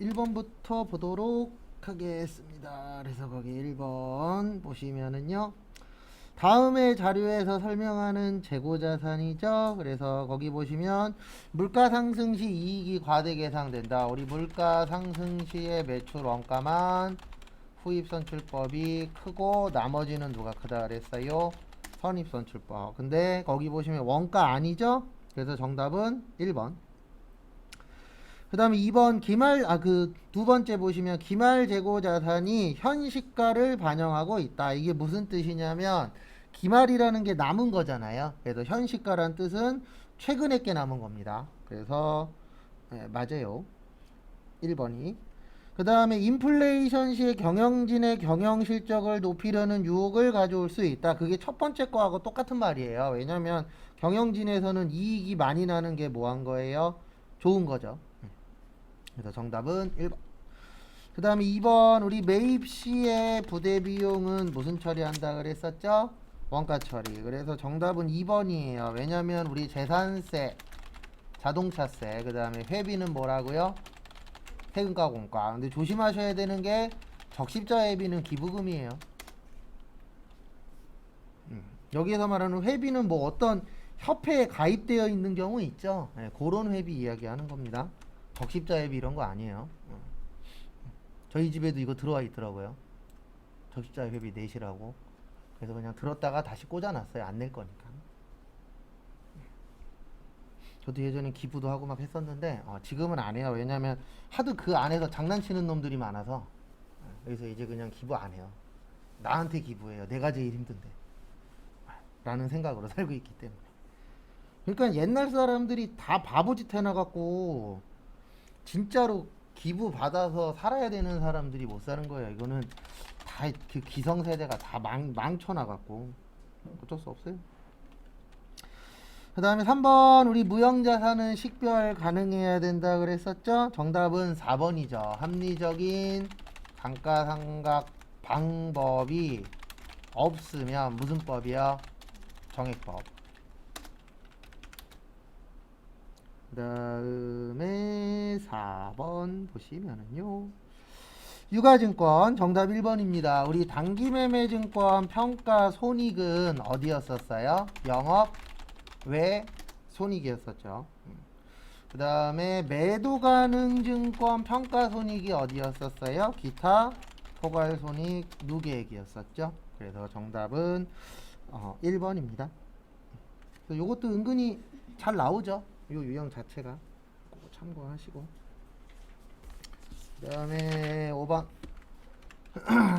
1번부터 보도록 하겠습니다. 그래서 거기 1번 보시면은요. 다음의 자료에서 설명하는 재고자산이죠. 그래서 거기 보시면 물가 상승 시 이익이 과대 계상된다. 우리 물가 상승 시의 매출 원가만 후입선출법이 크고 나머지는 누가 크다 그랬어요? 선입선출법. 근데 거기 보시면 원가 아니죠? 그래서 정답은 1번. 그 다음에 2번 두 번째 보시면 기말 재고 자산이 현시가를 반영하고 있다. 이게 무슨 뜻이냐면 기말이라는 게 남은 거잖아요. 그래서 현시가란 뜻은 최근에 게 남은 겁니다. 그래서 맞아요. 1번이. 그 다음에 인플레이션 시에 경영진의 경영 실적을 높이려는 유혹을 가져올 수 있다. 그게 첫 번째 거하고 똑같은 말이에요. 왜냐면 경영진에서는 이익이 많이 나는 게 뭐 한 거예요? 좋은 거죠. 그래서 정답은 1번. 그 다음에 2번 우리 매입 시에 부대 비용은 무슨 처리한다 그랬었죠? 원가 처리. 그래서 정답은 2번이에요. 왜냐면 우리 재산세, 자동차세, 그 다음에 회비는 뭐라고요? 세금과 공과. 근데 조심하셔야 되는 게 적십자 회비는 기부금이에요. 여기에서 말하는 회비는 뭐 어떤 협회에 가입되어 있는 경우 있죠. 네, 그런 회비 이야기하는 겁니다. 적십자 회비 이런 거 아니에요. 저희 집에도 이거 들어와 있더라고요. 적십자 회비 내시라고. 그래서 그냥 들었다가 다시 꽂아놨어요. 안 낼 거니까. 저도 예전에 기부도 하고 막 했었는데 지금은 안 해요. 왜냐면 하도 그 안에서 장난치는 놈들이 많아서. 그래서 이제 그냥 기부 안 해요. 나한테 기부해요. 내가 제일 힘든데 라는 생각으로 살고 있기 때문에. 그러니까 옛날 사람들이 다 바보짓 해놔갖고 진짜로 기부 받아서 살아야 되는 사람들이 못 사는 거예요. 이거는 다 그 기성세대가 다 망쳐놔갖고 어쩔 수 없어요. 그 다음에 3번 우리 무형자산은 식별 가능해야 된다 그랬었죠. 정답은 4번이죠. 합리적인 감가상각 방법이 없으면 무슨 법이요? 정액법. 그 다음에 4번 보시면은요. 유가증권 정답 1번입니다. 우리 단기매매증권 평가 손익은 어디였었어요? 영업 외 손익이었었죠. 그 다음에 매도가능증권 평가 손익이 어디였었어요? 기타 포괄 손익 누계액이었었죠. 그래서 정답은 1번입니다. 요것도 은근히 잘 나오죠. 요 유형 자체가 그거 참고하시고. 그 다음에 5번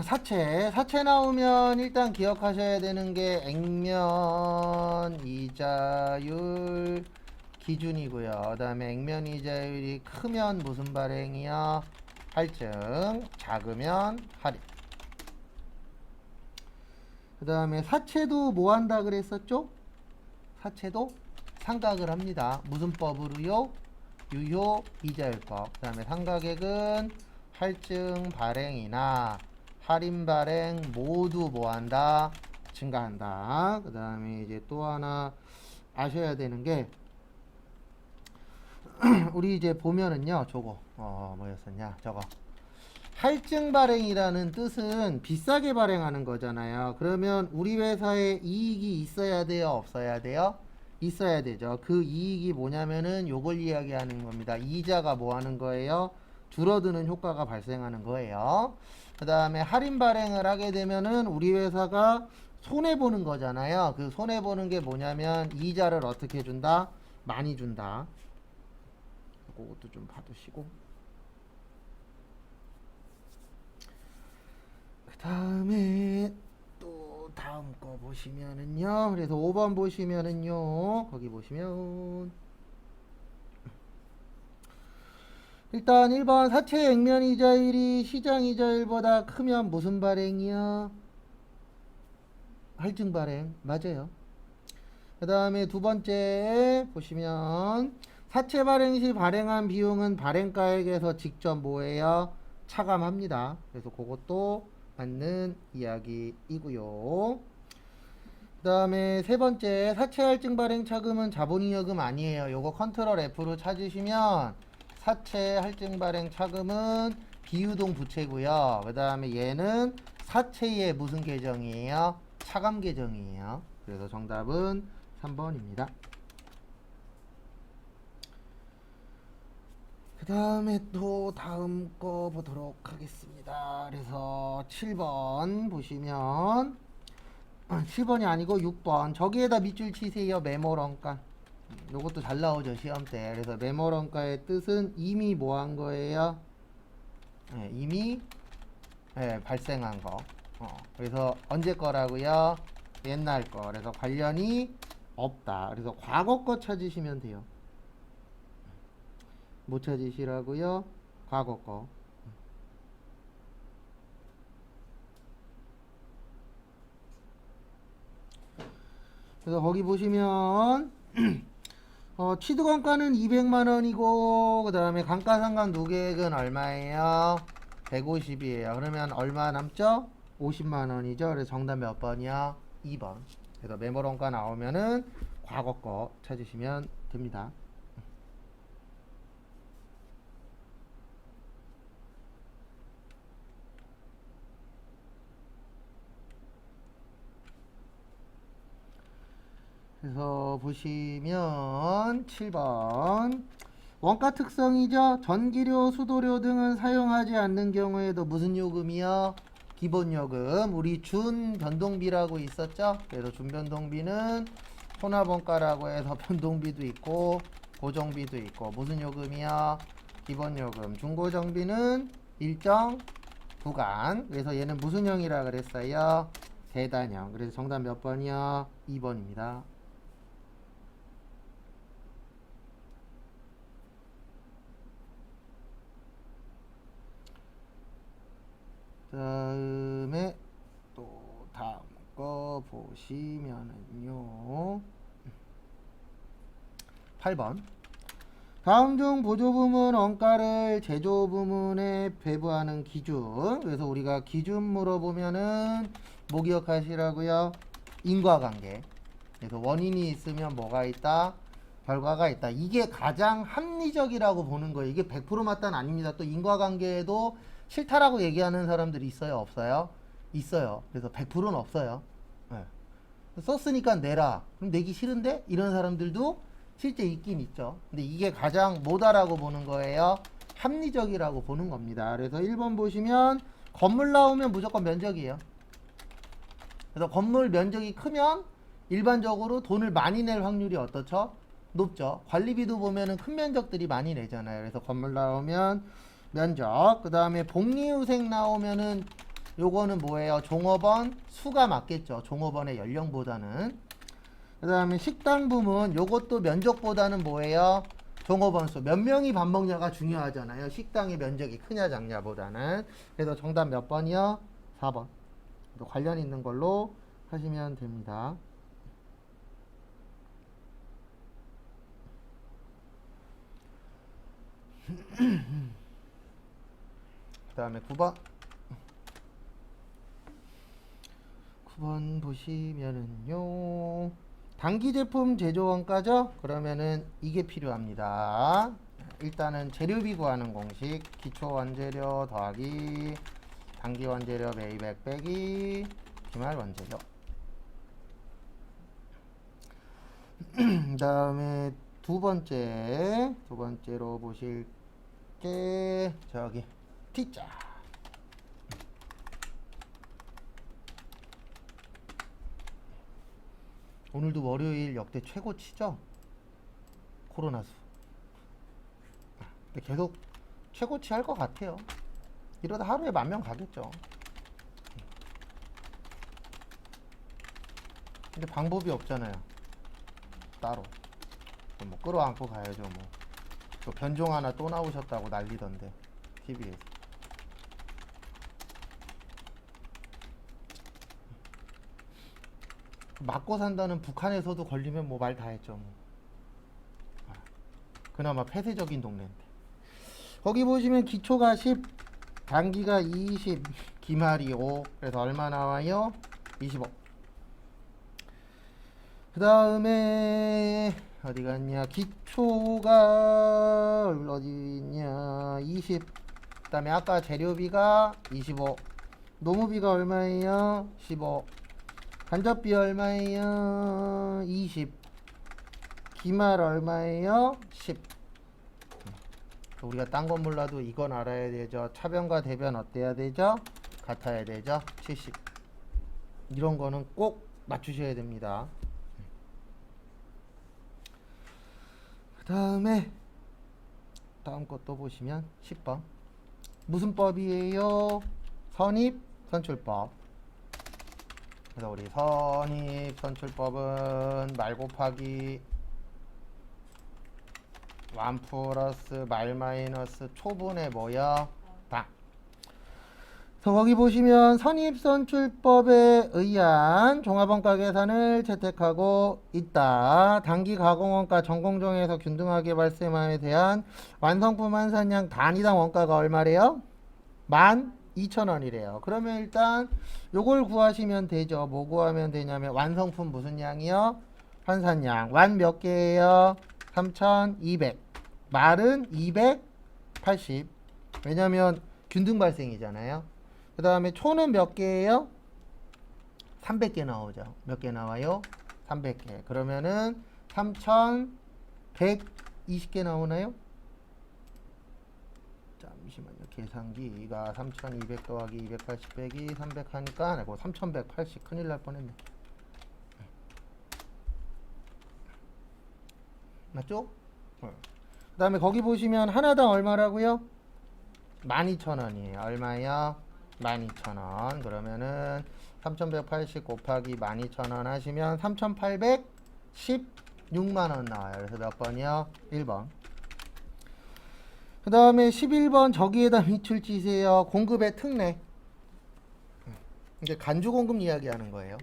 사채 나오면 일단 기억하셔야 되는 게 액면 이자율 기준이고요. 그 다음에 액면 이자율이 크면 무슨 발행이요? 할증, 작으면 할인. 그 다음에 사채도 뭐 한다 그랬었죠? 사채도 상각을 합니다. 무슨 법으로요? 유효 이자율법. 그 다음에 상각액은 할증 발행이나 할인 발행 모두 뭐한다? 증가한다. 그 다음에 이제 또 하나 아셔야 되는 게 우리 이제 보면은요 저거 뭐였었냐 저거 할증 발행이라는 뜻은 비싸게 발행하는 거잖아요. 그러면 우리 회사에 이익이 있어야 돼요? 없어야 돼요? 있어야 되죠. 그 이익이 뭐냐면은 요걸 이야기하는 겁니다. 이자가 뭐 하는 거예요? 줄어드는 효과가 발생하는 거예요. 그 다음에 할인 발행을 하게 되면은 우리 회사가 손해보는 거잖아요. 그 손해보는 게 뭐냐면 이자를 어떻게 준다? 많이 준다. 그것도 좀 봐두시고. 그 다음에 또 다음 거 보시면은요. 그래서 5번 보시면은요. 거기 보시면 일단 1번 사채 액면 이자율이 시장 이자율보다 크면 무슨 발행이요? 할증 발행. 맞아요. 그 다음에 두 번째 보시면 사채 발행 시 발행한 비용은 발행가액에서 직접 뭐예요? 차감합니다. 그래서 그것도 맞는 이야기이고요. 그 다음에 세 번째 사채 할증 발행 차금은 자본잉여금 아니에요. 요거 컨트롤 F로 찾으시면 사채 할증 발행 차금은 비유동 부채고요. 그 다음에 얘는 사채의 무슨 계정이에요? 차감 계정이에요. 그래서 정답은 3번입니다. 그 다음에 또 다음 거 보도록 하겠습니다. 그래서 7번 보시면 7번이 아니고 6번 저기에다 밑줄 치세요. 메모런가. 요것도 잘 나오죠 시험 때. 그래서 메모런가의 뜻은 이미 뭐 한 거예요? 네, 이미 발생한 거. 그래서 언제 거라고요? 옛날 거. 그래서 관련이 없다. 그래서 과거 거 찾으시면 돼요. 뭐 찾으시라고요? 과거 거. 그래서 거기 보시면 취득원가는 200만 원이고 그 다음에 감가상각 누계액은 얼마예요? 150이에요. 그러면 얼마 남죠? 50만 원이죠. 그래서 정답 몇 번이야? 2번. 그래서 메모론가 나오면은 과거 거 찾으시면 됩니다. 그래서 보시면 7번 원가 특성이죠. 전기료, 수도료 등은 사용하지 않는 경우에도 무슨 요금이요? 기본요금. 우리 준변동비라고 있었죠. 그래서 준변동비는 혼합원가라고 해서 변동비도 있고 고정비도 있고 무슨 요금이요? 기본요금. 중고정비는 일정 구간. 그래서 얘는 무슨 형이라 그랬어요? 대단형. 그래서 정답 몇 번이요? 2번입니다. 다음에 또 다음 거 보시면은요 8번 다음 중 보조부문 원가를 제조부문에 배부하는 기준. 그래서 우리가 기준 물어보면은 뭐 기억하시라고요? 인과관계. 그래서 원인이 있으면 뭐가 있다? 결과가 있다. 이게 가장 합리적이라고 보는 거예요. 이게 100% 맞다는 아닙니다. 또 인과관계에도 싫다라고 얘기하는 사람들이 있어요? 없어요? 있어요. 그래서 100%는 없어요. 네. 썼으니까 내라. 그럼 내기 싫은데? 이런 사람들도 실제 있긴 있죠. 근데 이게 가장 뭐다라고 보는 거예요? 합리적이라고 보는 겁니다. 그래서 1번 보시면 건물 나오면 무조건 면적이에요. 그래서 건물 면적이 크면 일반적으로 돈을 많이 낼 확률이 어떻죠? 높죠. 관리비도 보면은 큰 면적들이 많이 내잖아요. 그래서 건물 나오면 면적. 그 다음에 복리후생 나오면은 요거는 뭐예요? 종업원 수가 맞겠죠. 종업원의 연령보다는. 그 다음에 식당 부문 요것도 면적보다는 뭐예요? 종업원 수. 몇 명이 밥 먹냐가 중요하잖아요. 식당의 면적이 크냐 작냐보다는. 그래서 정답 몇 번이요? 4번. 관련 있는 걸로 하시면 됩니다. 그 다음에 9번. 9번 보시면은요. 단기 제품 제조 원가죠? 그러면은 이게 필요합니다. 일단은 재료비 구하는 공식. 기초 원재료 더하기 단기 원재료 매입액 빼기 기말 원재료. 그 다음에 두 번째로 보실 게 저기 T자. 오늘도 월요일 역대 최고치죠? 코로나 수. 근데 계속 최고치 할 것 같아요. 이러다 하루에 10,000명 가겠죠. 근데 방법이 없잖아요. 따로. 뭐 끌어안고 가야죠. 뭐. 또 변종 하나 또 나오셨다고 난리던데. TV에서. 맞고 산다는 북한에서도 걸리면 뭐 말 다 했죠. 뭐. 그나마 폐쇄적인 동네인데. 거기 보시면 기초가 10, 단기가 20, 기말이 5. 그래서 얼마 나와요? 25. 그 다음에 어디 갔냐? 기초가 어디 있냐? 20. 그 다음에 아까 재료비가 25. 노무비가 얼마예요? 15. 간접비 얼마예요? 20. 기말 얼마예요? 10. 우리가 딴 건 몰라도 이건 알아야 되죠. 차변과 대변 어때야 되죠? 같아야 되죠. 70. 이런 거는 꼭 맞추셔야 됩니다. 그 다음에 다음 것도 보시면 10번 무슨 법이에요? 선입 선출법. 그래서 우리 선입 선출법은 말 곱하기 완 플러스 말 마이너스 초분의 뭐야? 당. 그래서 거기 보시면 선입선출법에 의한 종합원가 계산을 채택하고 있다. 단기 가공원가 전공정에서 균등하게 발생함에 대한 완성품 환산량 단위당 원가가 얼마래요? 12,000원이래요. 그러면 일단 요걸 구하시면 되죠. 뭐 구하면 되냐면 완성품 무슨 양이요? 환산량. 완 몇 개예요? 3,200. 말은 280. 왜냐면 균등 발생이잖아요. 그 다음에 초는 몇 개예요? 300개 나오죠. 몇 개 나와요? 300개. 그러면은 3,120개 나오나요? 잠시만요. 계산기가 3,200 더하기 280 빼기 300 하니까 3,180. 큰일 날 뻔했네. 맞죠? 그 다음에 거기 보시면 하나당 얼마라고요? 12,000원이에요. 얼마요? 12,000원. 그러면은 3,180 곱하기 12,000원 하시면 3,816만원 나와요. 그래서 몇 번이요? 1번. 그 다음에 11번 저기에다 밑줄 치세요. 공급의 특례. 이제 간주 공급 이야기하는 거예요.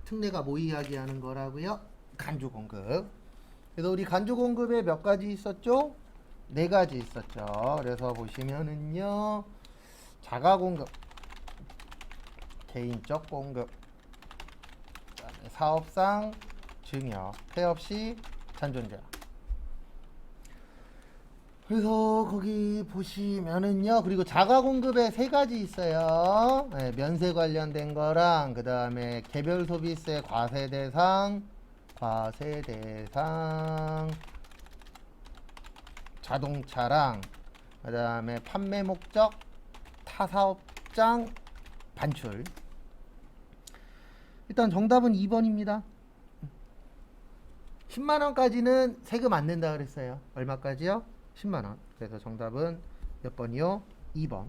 특례가 뭐 이야기하는 거라고요? 간주 공급. 그래서 우리 간주 공급에 몇 가지 있었죠? 4가지 있었죠. 그래서 보시면은요, 자가 공급, 개인적 공급, 그다음에 사업상 증여, 폐업 시 잔존자. 그래서 거기 보시면은요, 그리고 자가 공급에 3가지 있어요. 네, 면세 관련된 거랑 그 다음에 개별 소비세 과세 대상, 자동차랑 그 다음에 판매 목적 타사업장 반출. 일단 정답은 2번입니다. 10만원까지는 세금 안 낸다 그랬어요. 얼마까지요? 10만원. 그래서 정답은 몇 번이요? 2번.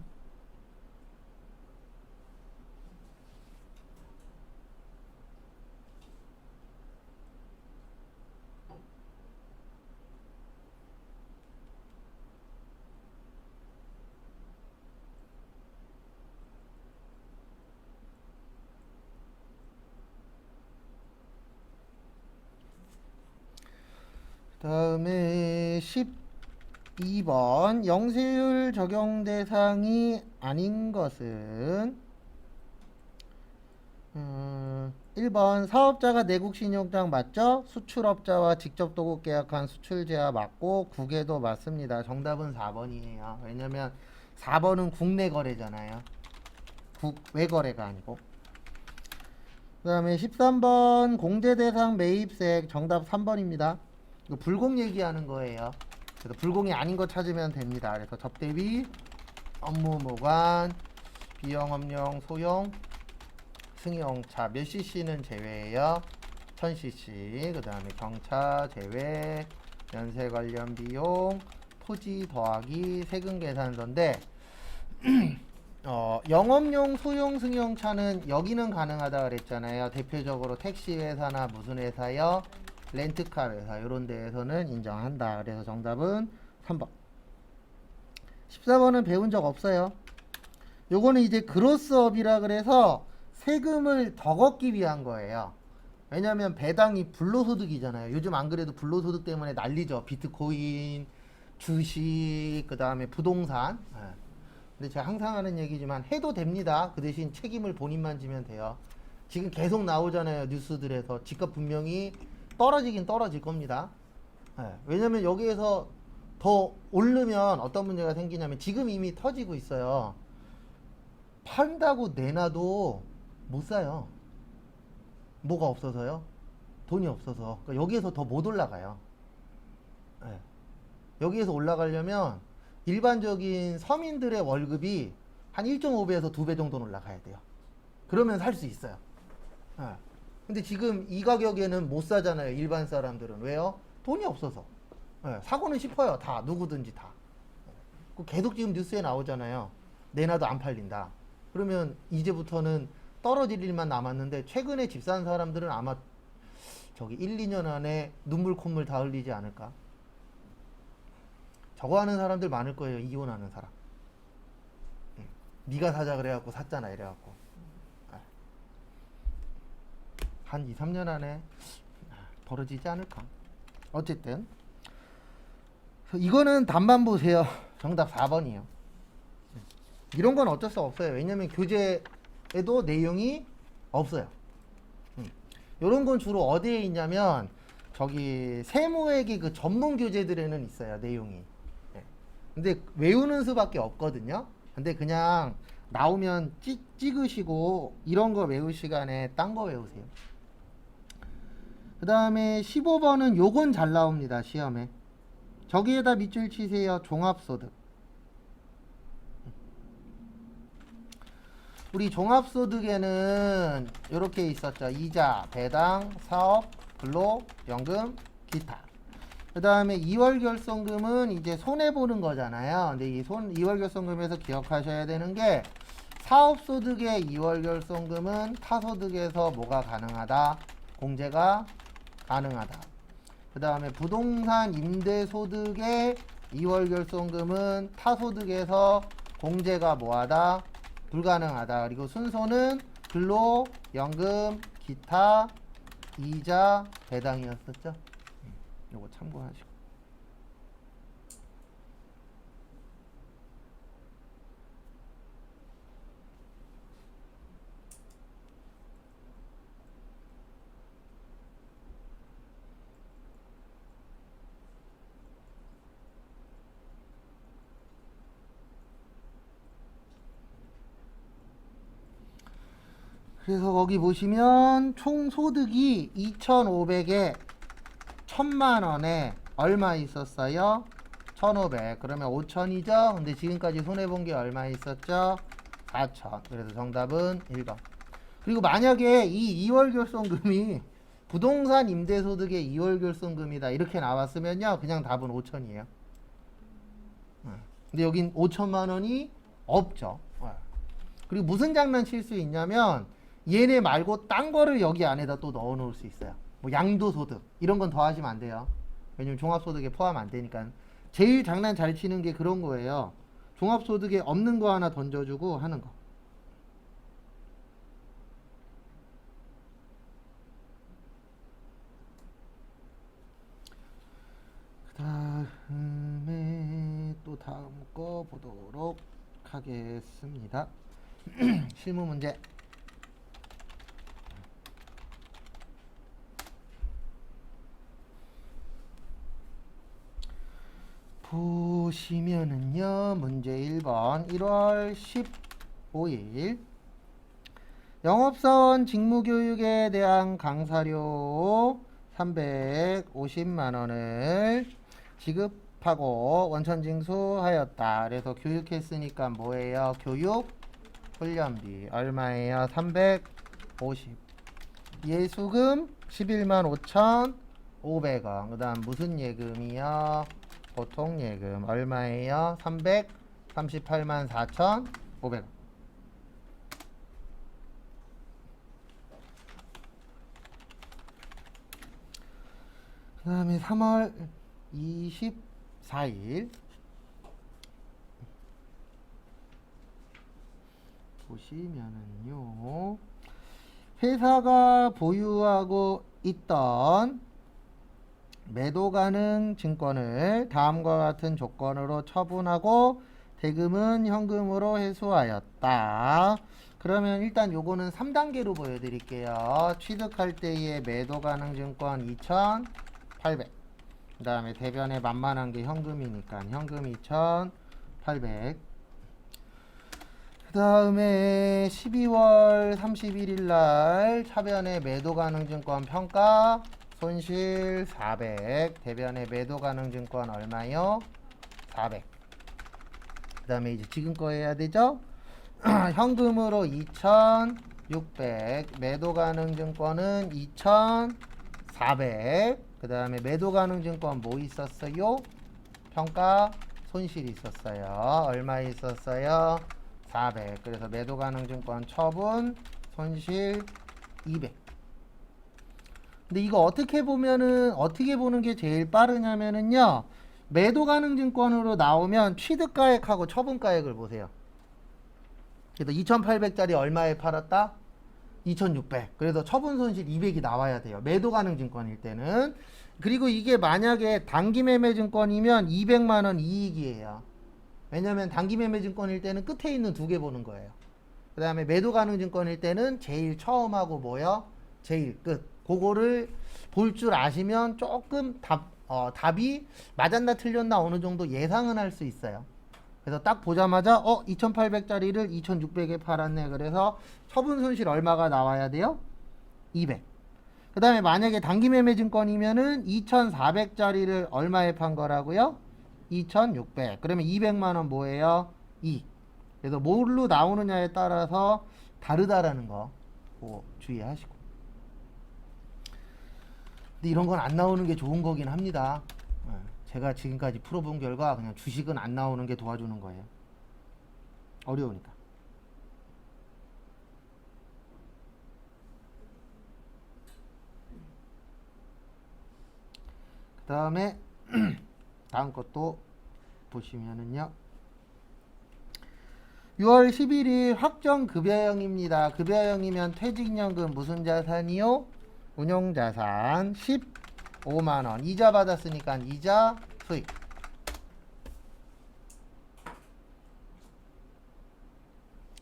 다음에 12번 영세율 적용 대상이 아닌 것은 1번 사업자가 내국 신용장 맞죠? 수출업자와 직접 도급 계약한 수출 제한 맞고 국외도 맞습니다. 정답은 4번이에요. 왜냐면 4번은 국내 거래잖아요. 국외 거래가 아니고. 그 다음에 13번 공제 대상 매입세 정답 3번입니다. 이거 불공 얘기하는 거예요. 그래서 불공이 아닌 거 찾으면 됩니다. 그래서 접대비, 업무 모관, 비영업용 소형, 승용차 몇 cc는 제외예요. 1000cc. 그 다음에 경차 제외, 연세 관련 비용, 토지 더하기 세금 계산서인데 영업용 소형 승용차는 여기는 가능하다 그랬잖아요. 대표적으로 택시 회사나 무슨 회사요? 렌트카 회사 이런 데에서는 인정한다. 그래서 정답은 3번. 14번은 배운 적 없어요. 요거는 이제 그로스업이라 그래서 세금을 더 걷기 위한 거예요. 왜냐면 배당이 불로소득이잖아요. 요즘 안 그래도 불로소득 때문에 난리죠. 비트코인, 주식, 그 다음에 부동산. 근데 제가 항상 하는 얘기지만 해도 됩니다. 그 대신 책임을 본인만 지면 돼요. 지금 계속 나오잖아요. 뉴스들에서 집값 분명히 떨어지긴 떨어질 겁니다. 예, 왜냐면 여기에서 더 오르면 어떤 문제가 생기냐면 지금 이미 터지고 있어요. 판다고 내놔도 못 사요. 뭐가 없어서요? 돈이 없어서. 그러니까 여기에서 더 못 올라가요. 예. 여기에서 올라가려면 일반적인 서민들의 월급이 한 1.5배에서 2배 정도는 올라가야 돼요. 그러면 살 수 있어요. 예. 근데 지금 이 가격에는 못 사잖아요. 일반 사람들은. 왜요? 돈이 없어서. 예. 사고는 싶어요. 다. 누구든지 다. 계속 지금 뉴스에 나오잖아요. 내놔도 안 팔린다. 그러면 이제부터는 떨어질 일만 남았는데 최근에 집 산 사람들은 아마 저기 1, 2년 안에 눈물 콧물 다 흘리지 않을까. 저거 하는 사람들 많을 거예요. 이혼하는 사람. 네가 사자 그래갖고 샀잖아 이래갖고. 한 2, 3년 안에 벌어지지 않을까. 어쨌든 이거는 답만 보세요. 정답 4번이에요. 이런 건 어쩔 수 없어요. 왜냐면 교재에도 내용이 없어요. 이런 건 주로 어디에 있냐면 저기 세무회계 그 전문 교재들에는 있어요. 내용이. 근데 외우는 수밖에 없거든요. 근데 그냥 나오면 찍으시고 이런 거 외울 시간에 딴 거 외우세요. 그 다음에 15번은 요건 잘 나옵니다. 시험에. 저기에다 밑줄 치세요. 종합소득. 우리 종합소득에는 이렇게 있었죠. 이자, 배당, 사업, 근로, 연금, 기타. 그 다음에 2월 결손금은 이제 손해보는 거잖아요. 근데 이 2월 결손금에서 기억하셔야 되는 게 사업소득의 2월 결손금은 타소득에서 뭐가 가능하다? 공제가 가능하다. 그 다음에 부동산 임대소득의 2월 결손금은 타소득에서 공제가 뭐하다? 불가능하다. 그리고 순서는 근로, 연금, 기타, 이자, 배당이었었죠. 요거 참고하시고. 그래서 거기 보시면 총 소득이 2,500에 1,000만원에 얼마 있었어요? 1,500. 그러면 5,000이죠? 근데 지금까지 손해본 게 얼마 있었죠? 4,000. 그래서 정답은 1번. 그리고 만약에 이 2월 결손금이 부동산 임대소득의 2월 결손금이다 이렇게 나왔으면요 그냥 답은 5,000이에요. 근데 여긴 5천만원이 없죠. 그리고 무슨 장난칠 수 있냐면 얘네 말고 딴 거를 여기 안에다 또 넣어 놓을 수 있어요. 뭐 양도소득 이런 건 더하시면 안 돼요. 왜냐면 종합소득에 포함 안 되니까. 제일 장난 잘 치는 게 그런 거예요. 종합소득에 없는 거 하나 던져주고 하는 거. 그 다음에 또 다음 거 보도록 하겠습니다. 실무 문제. 보시면은요 문제 1번 1월 15일 영업사원 직무교육에 대한 강사료 350만원을 지급하고 원천징수하였다. 그래서 교육했으니까 뭐예요? 교육 훈련비 얼마예요? 350. 예수금 11만 5,500원. 그 다음 무슨 예금이요? 보통 예금 얼마예요? 338만 4,500원. 그 다음에 3월 24일 보시면은요 회사가 보유하고 있던 매도 가능 증권을 다음과 같은 조건으로 처분하고 대금은 현금으로 회수하였다. 그러면 일단 요거는 3단계로 보여드릴게요. 취득할 때의 매도 가능 증권 2,800. 그 다음에 대변에 만만한 게 현금이니까 현금 2,800. 그 다음에 12월 31일 날 차변에 매도 가능 증권 평가 손실 400. 대변에 매도 가능 증권 얼마요? 400. 그 다음에 이제 지금 거 해야 되죠? 현금으로 2,600. 매도 가능 증권은 2,400. 그 다음에 매도 가능 증권 뭐 있었어요? 평가 손실 있었어요. 얼마 있었어요? 400. 그래서 매도 가능 증권 처분 손실 200. 근데 이거 어떻게 보면은 어떻게 보는 게 제일 빠르냐면은요. 매도 가능 증권으로 나오면 취득가액하고 처분가액을 보세요. 그래서 2,800짜리 얼마에 팔았다? 2,600. 그래서 처분 손실 200이 나와야 돼요. 매도 가능 증권일 때는. 그리고 이게 만약에 단기 매매 증권이면 200만 원 이익이에요. 왜냐면 단기 매매 증권일 때는 끝에 있는 두 개 보는 거예요. 그 다음에 매도 가능 증권일 때는 제일 처음하고 뭐요? 제일 끝. 그거를 볼 줄 아시면 조금 답이 맞았나 틀렸나 어느 정도 예상은 할 수 있어요. 그래서 딱 보자마자 2,800짜리를 2,600에 팔았네. 그래서 처분 손실 얼마가 나와야 돼요? 200. 그 다음에 만약에 단기 매매 증권이면은 2,400짜리를 얼마에 판 거라고요? 2,600. 그러면 200만 원 뭐예요? 2. 그래서 뭘로 나오느냐에 따라서 다르다라는 거 주의하시고. 근데 이런 건 안 나오는 게 좋은 거긴 합니다. 제가 지금까지 풀어본 결과 그냥 주식은 안 나오는 게 도와주는 거예요. 어려우니까. 그 다음에 다음 것도 보시면은요. 6월 11일 확정급여형입니다. 급여형이면 퇴직연금 무슨 자산이요? 운용자산 15만원. 이자 받았으니까 이자 수익.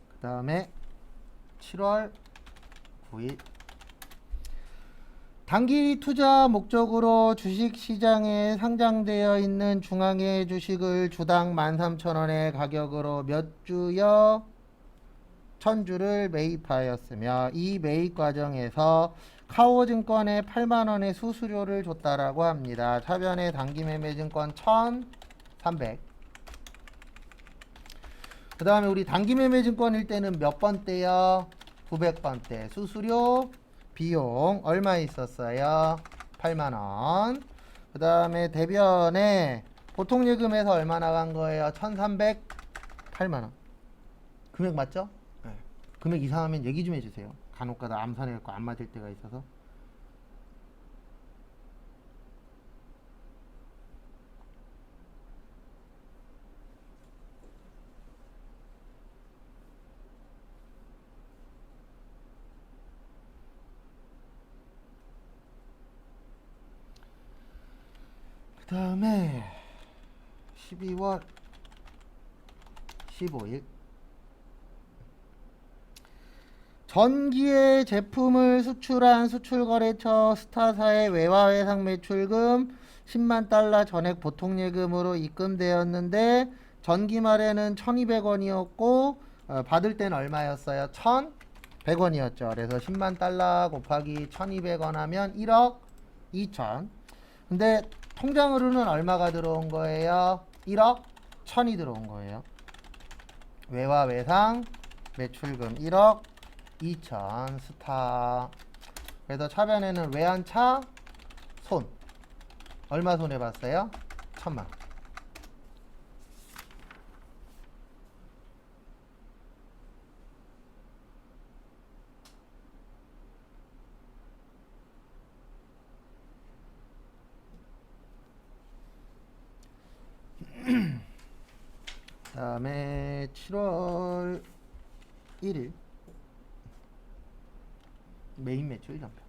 그 다음에 7월 9일 단기 투자 목적으로 주식시장에 상장되어 있는 중앙의 주식을 주당 13,000원의 가격으로 몇 주요? 1,000주를 매입하였으며 이 매입 과정에서 카오증권에 8만원의 수수료를 줬다라고 합니다. 차변의 단기매매증권 1,300. 그 다음에 우리 단기매매증권일 때는 몇 번대요? 900번대. 수수료 비용 얼마 있었어요? 8만원. 그 다음에 대변에 보통예금에서 얼마 나간 거예요? 1,308만원. 금액 맞죠? 네. 금액 이상하면 얘기 좀 해주세요. 간혹가다 암산해갖고 안 맞을 때가 있어서. 그 다음에 12월 15일 전기의 제품을 수출한 수출거래처 스타사의 외화외상 매출금 10만 달러 전액 보통예금으로 입금되었는데 전기말에는 1,200원이었고 받을 때는 얼마였어요? 1,100원이었죠. 그래서 10만 달러 곱하기 1,200원 하면 1억 2천. 근데 통장으로는 얼마가 들어온 거예요? 1억 1,000이 들어온 거예요. 외화외상 매출금 1억 2천 스타. 그래서 차변에는 외환차 손 얼마 손해봤어요? 1,000만. 그 다음에 7월 1일 메인 매출 전표.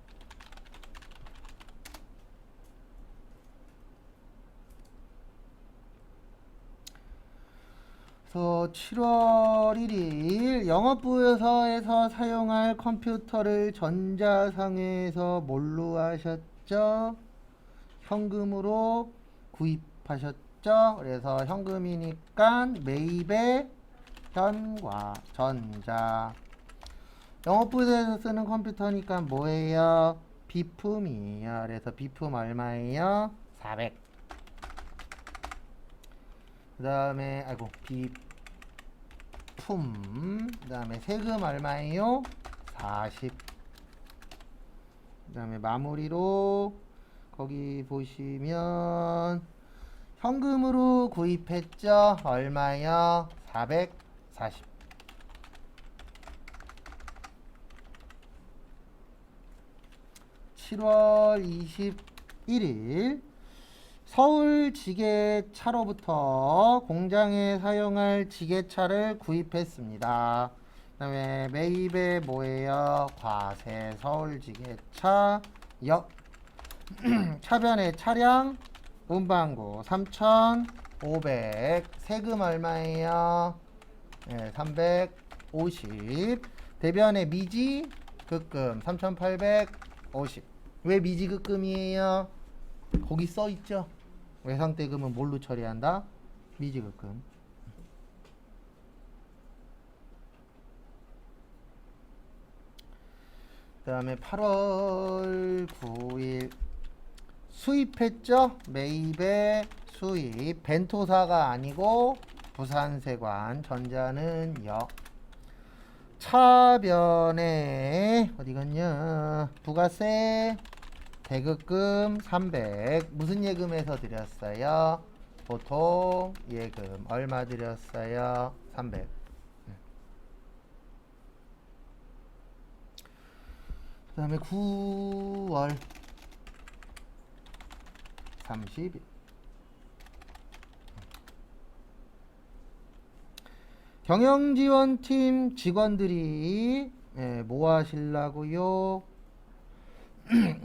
그래서 7월 1일 영업부에서 사용할 컴퓨터를 전자상에서 뭘로 하셨죠? 현금으로 구입하셨죠. 그래서 현금이니까 매입의 현과 전자. 영업부에서 쓰는 컴퓨터니까 뭐예요? 비품이에요. 그래서 비품 얼마예요? 400. 그 다음에 비품. 그 다음에 세금 얼마예요? 40. 그 다음에 마무리로 거기 보시면 현금으로 구입했죠? 얼마요? 440. (7월 21일) 서울 지게차로부터 공장에 사용할 지게차를 구입했습니다. 그 다음에 매입에 뭐예요? 과세 서울 지게차 역 차변의 차량 운반구 3,500. 세금 얼마예요? 네, 350. 대변의 미지 급금 3,850. 왜 미지 급금이에요? 거기 써 있죠. 외상대금은 뭘로 처리한다? 미지 급금. 그 다음에 8월 9일 수입했죠? 매입의 수입. 벤토사가 아니고 부산세관. 전자는 역. 차변에 어디 갔냐? 부가세 대급금 300. 무슨 예금에서 드렸어요? 보통 예금 얼마 드렸어요? 300. 그 다음에 9월 30일 경영지원팀 직원들이 뭐 하시려고요?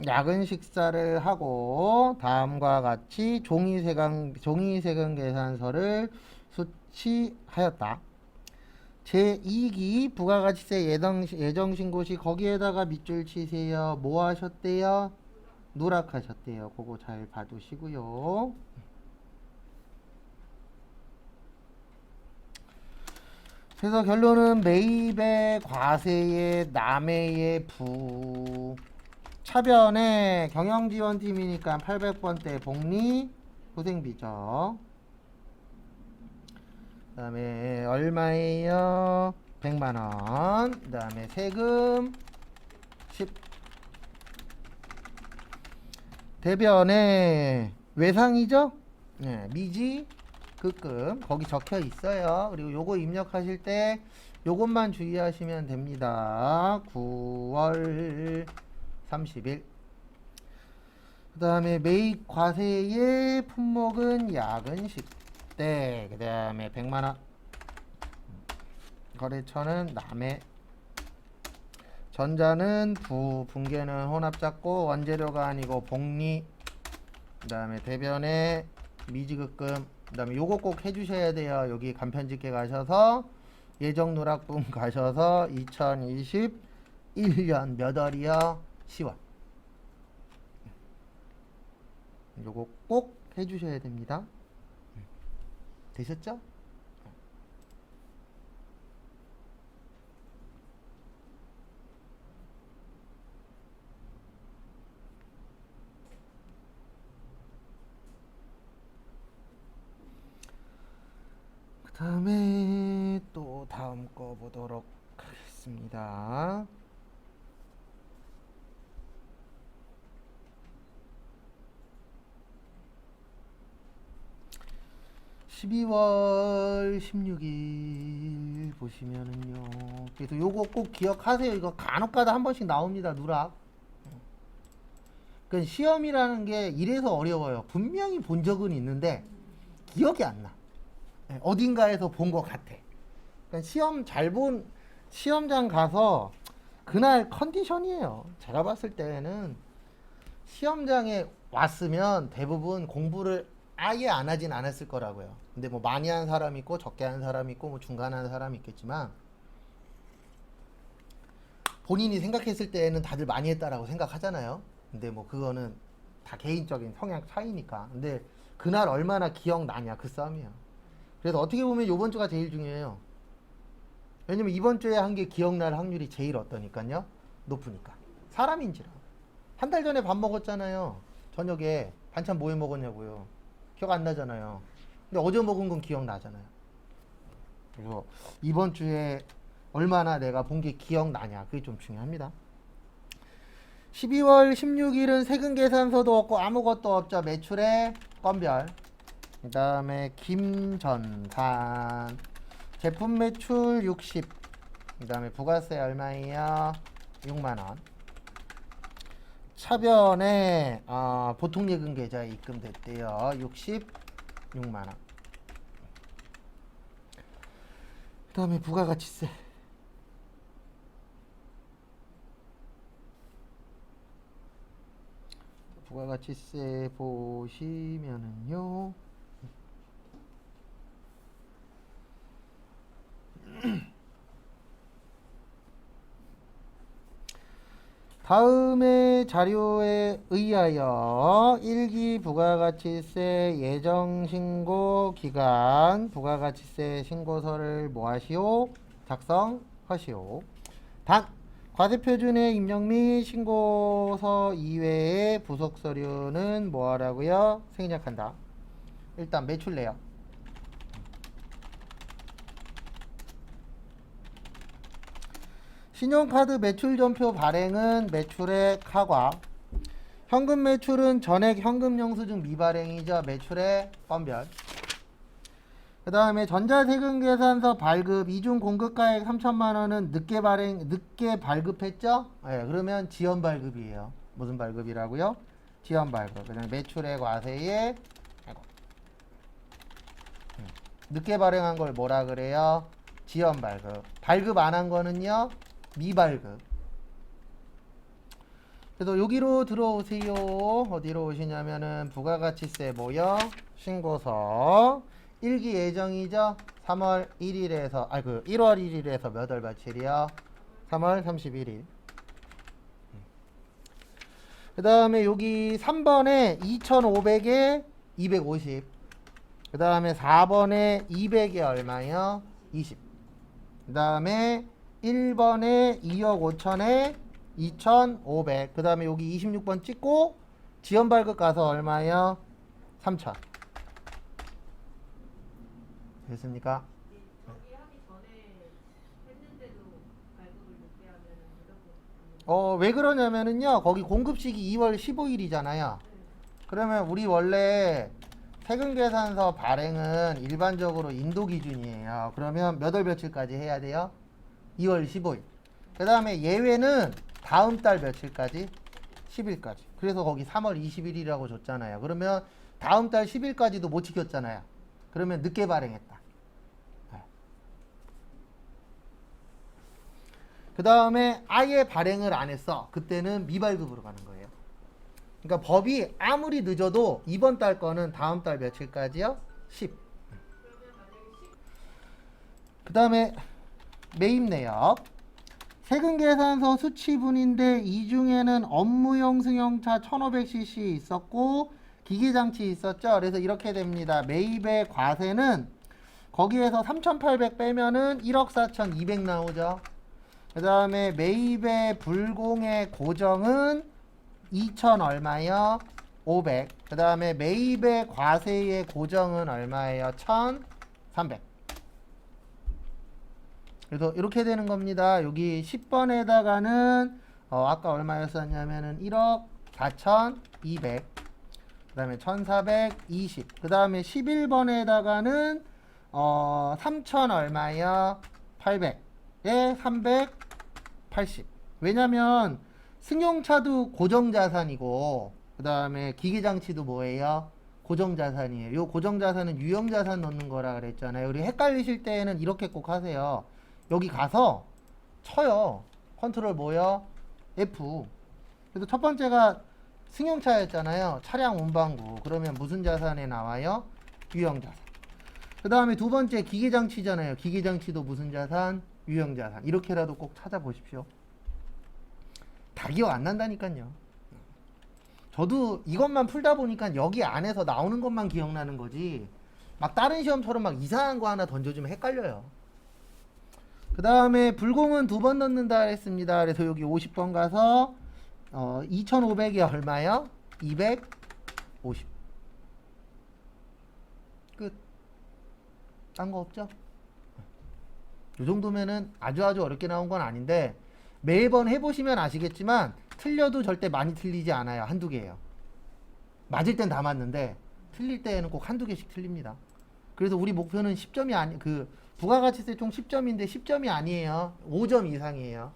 야근 식사를 하고 다음과 같이 종이세금 계산서를 수취하였다. 제2기 부가가치세 예정신고 시 거기에다가 밑줄 치세요. 뭐 하셨대요? 누락하셨대요. 그거 잘 봐두시고요. 그래서 결론은 매입의 과세의 남해의 부. 차변에 경영지원팀이니까 800번대 복리 후생비죠. 그 다음에 얼마예요? 100만원. 그 다음에 세금 10. 대변에 외상이죠? 네, 미지 급금 거기 적혀 있어요. 그리고 요거 입력하실 때 요것만 주의하시면 됩니다. 9월 30일. 그 다음에 매입 과세의 품목은 야근식대. 그 다음에 100만원. 거래처는 남해. 전자는 부. 붕괴는 혼합작고 원재료가 아니고 복리. 그 다음에 대변에 미지급금. 그 다음에 요거 꼭 해주셔야 돼요. 여기 간편집계 가셔서 예정누락분 가셔서 2021년 몇 월이요? 10월. 요거 꼭 해주셔야 됩니다. 되셨죠? 그 다음에 또 다음 거 보도록 하겠습니다. 12월 16일 보시면은요. 그래서 요거 꼭 기억하세요. 이거 간혹가다 한 번씩 나옵니다. 누락. 그러니까 시험이라는 게 이래서 어려워요. 분명히 본 적은 있는데 기억이 안 나. 어딘가에서 본 것 같아. 그러니까 시험 잘 본 시험장 가서 그날 컨디션이에요. 제가 봤을 때는 시험장에 왔으면 대부분 공부를 아예 안 하진 않았을 거라고요. 근데 뭐 많이 한 사람 있고 적게 한 사람 있고 뭐 중간 한 사람 있겠지만 본인이 생각했을 때는 다들 많이 했다라고 생각하잖아요. 근데 뭐 그거는 다 개인적인 성향 차이니까. 근데 그날 얼마나 기억나냐 그 싸움이야. 그래서 어떻게 보면 이번 주가 제일 중요해요. 왜냐면 이번 주에 한 게 기억날 확률이 제일 어떠니까요? 높으니까. 사람인지라. 한 달 전에 밥 먹었잖아요. 저녁에 반찬 뭐 해 먹었냐고요. 기억 안 나잖아요. 근데 어제 먹은 건 기억나잖아요. 그래서 이번 주에 얼마나 내가 본 게 기억나냐 그게 좀 중요합니다. 12월 16일은 세금 계산서도 없고 아무것도 없죠. 매출의 건별. 그 다음에 김전산 제품 매출 60. 그 다음에 부가세 얼마예요? 6만원. 차변에 보통예금 계좌에 입금됐대요. 66만원. 그 다음에 부가가치세. 부가가치세 보시면은요. 다음의 자료에 의하여 1기 부가가치세 예정신고 기간 부가가치세 신고서를 뭐하시오? 작성하시오. 단 과세표준의 입력 및 신고서 이외의 부속서류는 뭐하라고요? 생략한다. 일단 매출 내역. 신용카드 매출전표 발행은 매출의 카과. 현금 매출은 전액 현금 영수증 미발행이죠. 매출의 건별. 그 다음에 전자세금 계산서 발급 이중 공급가액 3천만원은 늦게 발급했죠? 네, 그러면 지연 발급이에요. 무슨 발급이라고요? 지연 발급. 그다음에 매출의 과세에 늦게 발행한 걸 뭐라 그래요? 지연 발급. 발급 안 한 거는요? 미발급. 그래서 여기로 들어오세요. 어디로 오시냐면은 부가가치세 모여 신고서 1기 예정이죠. 3월 1일에서 1월 1일에서 몇 월 며칠이요? 3월 31일. 그 다음에 여기 3번에 2,500에 250. 그 다음에 4번에 200에 얼마요? 20. 그 다음에 1번에 2억 5천에 2,500. 그 다음에 여기 26번 찍고 지연 발급 가서 얼마요? 3천. 됐습니까? 저기 하기 전에 했는데도 발급을 늦게 하면 왜 그러냐면은요. 거기 공급식이 2월 15일이잖아요. 그러면 우리 원래 세금계산서 발행은 일반적으로 인도 기준이에요. 그러면 몇 월 며칠까지 해야 돼요? 2월 15일. 그 다음에 예외는 다음 달 며칠까지? 10일까지. 그래서 거기 3월 20일이라고 줬잖아요. 그러면 다음 달 10일까지도 못 지켰잖아요. 그러면 늦게 발행했다. 그 다음에 아예 발행을 안 했어. 그때는 미발급으로 가는 거예요. 그러니까 법이 아무리 늦어도 이번 달 거는 다음 달 며칠까지요? 10. 그 다음에 매입 내역. 세금계산서 수치분인데 이 중에는 업무용 승용차 1500cc 있었고 기계장치 있었죠. 그래서 이렇게 됩니다. 매입의 과세는 거기에서 3,800 빼면은 1억 4,200 나오죠. 그 다음에 매입의 불공의 고정은 2천 얼마요? 500. 그 다음에 매입의 과세의 고정은 얼마예요? 1,300. 그래서 이렇게 되는 겁니다. 여기 10번에다가는 아까 얼마였었냐면은 1억 4,200. 그 다음에 1,420. 그 다음에 11번에다가는 3천 얼마요? 800에 380. 왜냐면 승용차도 고정자산이고 그 다음에 기계장치도 뭐예요? 고정자산이에요. 요 고정자산은 유형자산 넣는 거라 그랬잖아요. 우리 헷갈리실 때에는 이렇게 꼭 하세요. 여기 가서 쳐요. 컨트롤 뭐요? F. 그래서 첫 번째가 승용차였잖아요. 차량 운반구. 그러면 무슨 자산에 나와요? 유형자산. 그 다음에 두 번째 기계장치잖아요. 기계장치도 무슨 자산? 유형자산. 이렇게라도 꼭 찾아보십시오. 다 기억 안 난다니까요. 저도 이것만 풀다 보니까 여기 안에서 나오는 것만 기억나는 거지 막 다른 시험처럼 막 이상한 거 하나 던져주면 헷갈려요. 그 다음에 불공은 2번 넣는다 했습니다. 그래서 여기 50번 가서 2500이 얼마요? 250. 끝. 딴 거 없죠? 이 정도면은 아주 어렵게 나온 건 아닌데 매번 해보시면 아시겠지만 틀려도 절대 많이 틀리지 않아요. 한두 개예요. 맞을 땐 다 맞는데 틀릴 때는 꼭 한두 개씩 틀립니다. 그래서 우리 목표는 10점이 아니 부가가치세 총 10점인데 10점이 아니에요. 5점 이상이에요.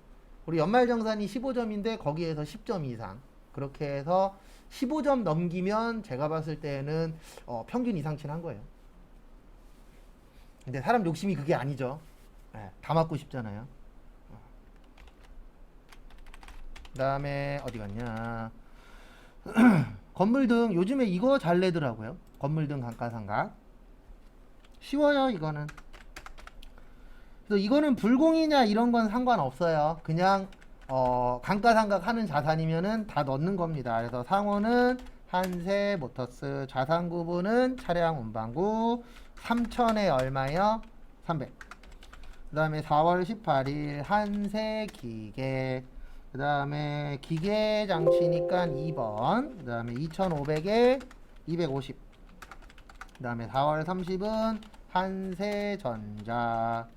우리 연말정산이 15점인데 거기에서 10점 이상. 그렇게 해서 15점 넘기면 제가 봤을 때는 평균 이상치는 한 거예요. 근데 사람 욕심이 그게 아니죠. 네, 다 맞고 싶잖아요. 그 다음에 어디 갔냐. 건물등 요즘에 이거 잘 내더라고요. 건물등 감가상각. 쉬워요 이거는. 그래서 이거는 불공이냐 이런 건 상관없어요. 그냥 감가상각 하는 자산이면은 다 넣는 겁니다. 그래서 상호는 한세 모터스, 자산 구분은 차량 운반구 3천에 얼마요? 300. 그 다음에 4월 18일 한세 기계. 그 다음에 기계 장치니까 2번. 그 다음에 2,500에 250. 그 다음에 4월 30은 한세전자.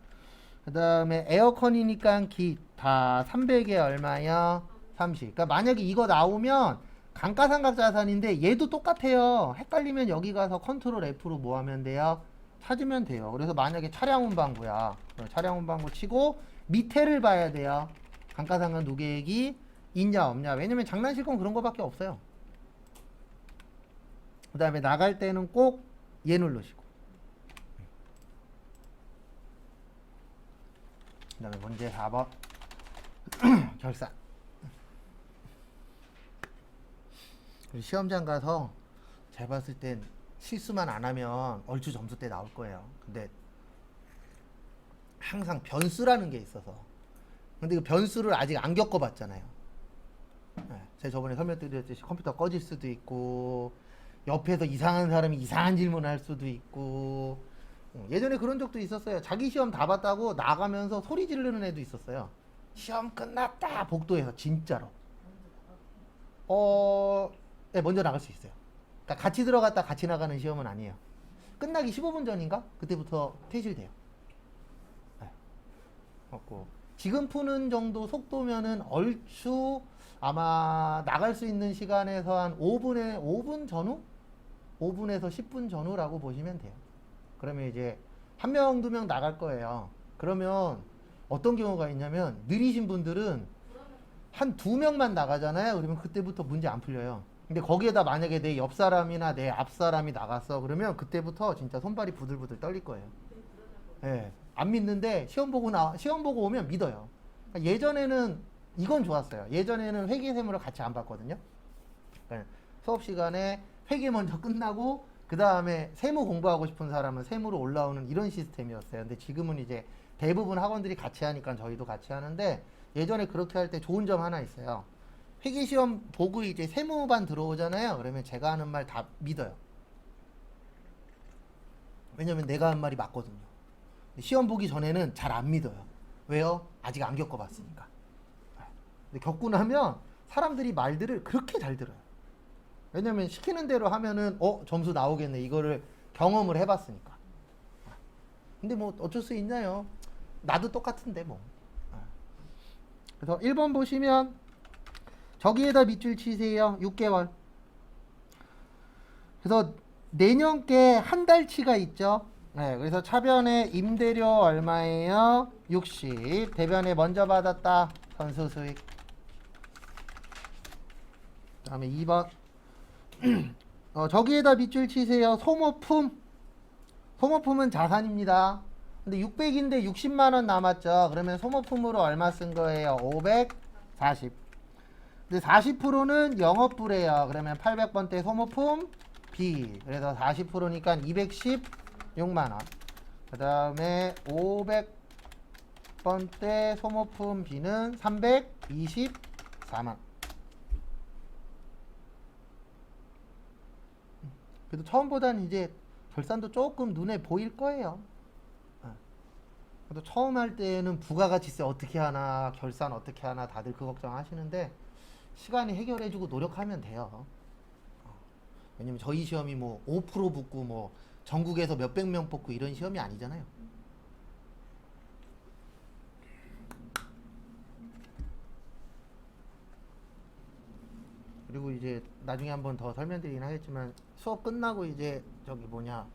그 다음에 에어컨이니까 기타 300에 얼마요? 30. 그러니까 만약에 이거 나오면 감가상각 자산인데 얘도 똑같아요. 헷갈리면 여기 가서 컨트롤 F로 뭐 하면 돼요? 찾으면 돼요. 그래서 만약에 차량 운반구야. 차량 운반구 치고 밑에를 봐야 돼요. 감가상각 누계액이 있냐 없냐. 왜냐면 장난칠 건 그런 거밖에 없어요. 그 다음에 나갈 때는 꼭 얘 누르시고. 그 다음에 문제 4번 결산. 시험장 가서 제가 봤을 땐 실수만 안 하면 얼추 점수 때 나올 거예요. 근데 항상 변수라는 게 있어서. 근데 그 변수를 아직 안 겪어봤잖아요. 네, 제가 저번에 설명드렸듯이 컴퓨터 꺼질 수도 있고 옆에서 이상한 사람이 이상한 질문을 할 수도 있고 예전에 그런 적도 있었어요. 자기 시험 다 봤다고 나가면서 소리 지르는 애도 있었어요. 시험 끝났다 복도에서 진짜로. 네, 먼저 나갈 수 있어요. 그러니까 같이 들어갔다 같이 나가는 시험은 아니에요. 끝나기 15분 전인가? 그때부터 퇴실돼요. 네. 지금 푸는 정도 속도면은 얼추 아마 나갈 수 있는 시간에서 한 5분 전후? 5분에서 10분 전후라고 보시면 돼요. 그러면 이제 한 명, 2명 나갈 거예요. 그러면 어떤 경우가 있냐면 느리신 분들은 한 2명만 나가잖아요. 그러면 그때부터 문제 안 풀려요. 근데 거기에다 만약에 내 옆 사람이나 내 앞 사람이 나갔어. 그러면 그때부터 진짜 손발이 부들부들 떨릴 거예요. 예. 안 믿는데 시험 보고 오면 믿어요. 그러니까 예전에는 이건 좋았어요. 예전에는 회계세무를 같이 안 봤거든요. 그러니까 수업 시간에 회계 먼저 끝나고 그 다음에 세무 공부하고 싶은 사람은 세무로 올라오는 이런 시스템이었어요. 근데 지금은 이제 대부분 학원들이 같이 하니까 저희도 같이 하는데 예전에 그렇게 할 때 좋은 점 하나 있어요. 회계시험 보고 이제 세무반 들어오잖아요. 그러면 제가 하는 말 다 믿어요. 왜냐면 내가 한 말이 맞거든요. 시험 보기 전에는 잘 안 믿어요. 왜요? 아직 안 겪어봤으니까. 근데 겪고 나면 사람들이 말들을 그렇게 잘 들어요. 왜냐면 시키는 대로 하면은 점수 나오겠네. 이거를 경험을 해봤으니까. 근데 뭐 어쩔 수 있나요? 나도 똑같은데 뭐. 그래서 1번 보시면 저기에다 밑줄 치세요. 6개월. 그래서 내년께 한 달치가 있죠. 네, 그래서 차변에 임대료 얼마예요? 60. 대변에 먼저 받았다. 선수 수익. 그 다음에 2번. 저기에다 밑줄 치세요. 소모품. 소모품은 자산입니다. 근데 600인데 60만원 남았죠. 그러면 소모품으로 얼마 쓴 거예요? 540. 근데 40%는 영업부래요. 그러면 800번대 소모품 B. 그래서 40%니까 216만원. 그 다음에 500번대 소모품 B는 324만. 그래도 처음보다는 이제 결산도 조금 눈에 보일 거예요. 그래도 처음 할 때는 부가가치세 어떻게 하나, 결산 어떻게 하나 다들 그 걱정 하시는데 시간이 해결해주고 노력하면 돼요. 왜냐면 저희 시험이 뭐 5% 붙고 뭐 전국에서 몇백 명 뽑고 이런 시험이 아니잖아요. 그리고 이제 나중에 한번 더 설명드리긴 하겠지만 수업 끝나고 이제 저기 뭐냐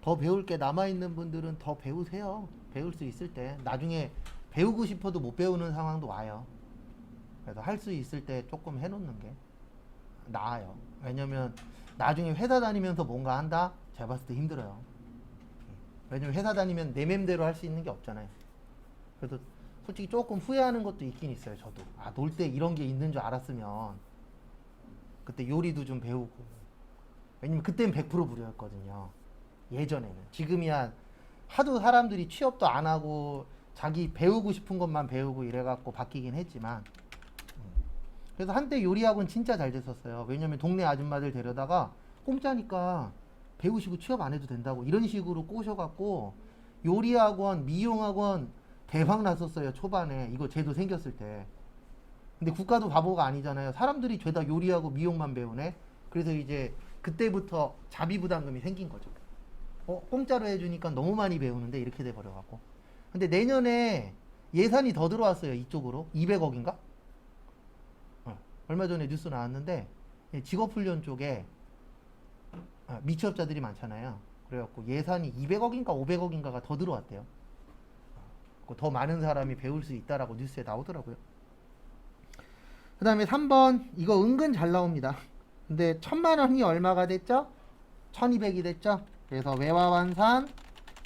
더 배울 게 남아있는 분들은 더 배우세요. 배울 수 있을 때 나중에 배우고 싶어도 못 배우는 상황도 와요. 그래서 할 수 있을 때 조금 해놓는 게 나아요. 왜냐면 나중에 회사 다니면서 뭔가 한다? 제가 봤을 때 힘들어요. 왜냐면 회사 다니면 내 맘대로 할 수 있는 게 없잖아요. 그래서 솔직히 조금 후회하는 것도 있긴 있어요. 저도 놀 때 이런 게 있는 줄 알았으면 그때 요리도 좀 배우고. 왜냐면 그때는 100% 무료였거든요. 예전에는. 지금이야 하도 사람들이 취업도 안 하고 자기 배우고 싶은 것만 배우고 이래갖고 바뀌긴 했지만 그래서 한때 요리학원 진짜 잘 됐었어요. 왜냐면 동네 아줌마들 데려다가 공짜니까 배우시고 취업 안 해도 된다고 이런 식으로 꼬셔갖고 요리학원, 미용학원 대박 났었어요. 초반에 이거 제도 생겼을 때. 근데 국가도 바보가 아니잖아요. 사람들이 죄다 요리하고 미용만 배우네. 그래서 이제 그때부터 자비부담금이 생긴 거죠. 공짜로 해주니까 너무 많이 배우는데 이렇게 돼버려갖고. 근데 내년에 예산이 더 들어왔어요. 이쪽으로 200억인가? 얼마 전에 뉴스 나왔는데 직업훈련 쪽에 미취업자들이 많잖아요. 그래갖고 예산이 200억인가 500억인가가 더 들어왔대요. 더 많은 사람이 배울 수 있다라고 뉴스에 나오더라고요. 그 다음에 3번 이거 은근 잘 나옵니다. 근데 1000만원이 얼마가 됐죠? 1200이 됐죠? 그래서 외화환산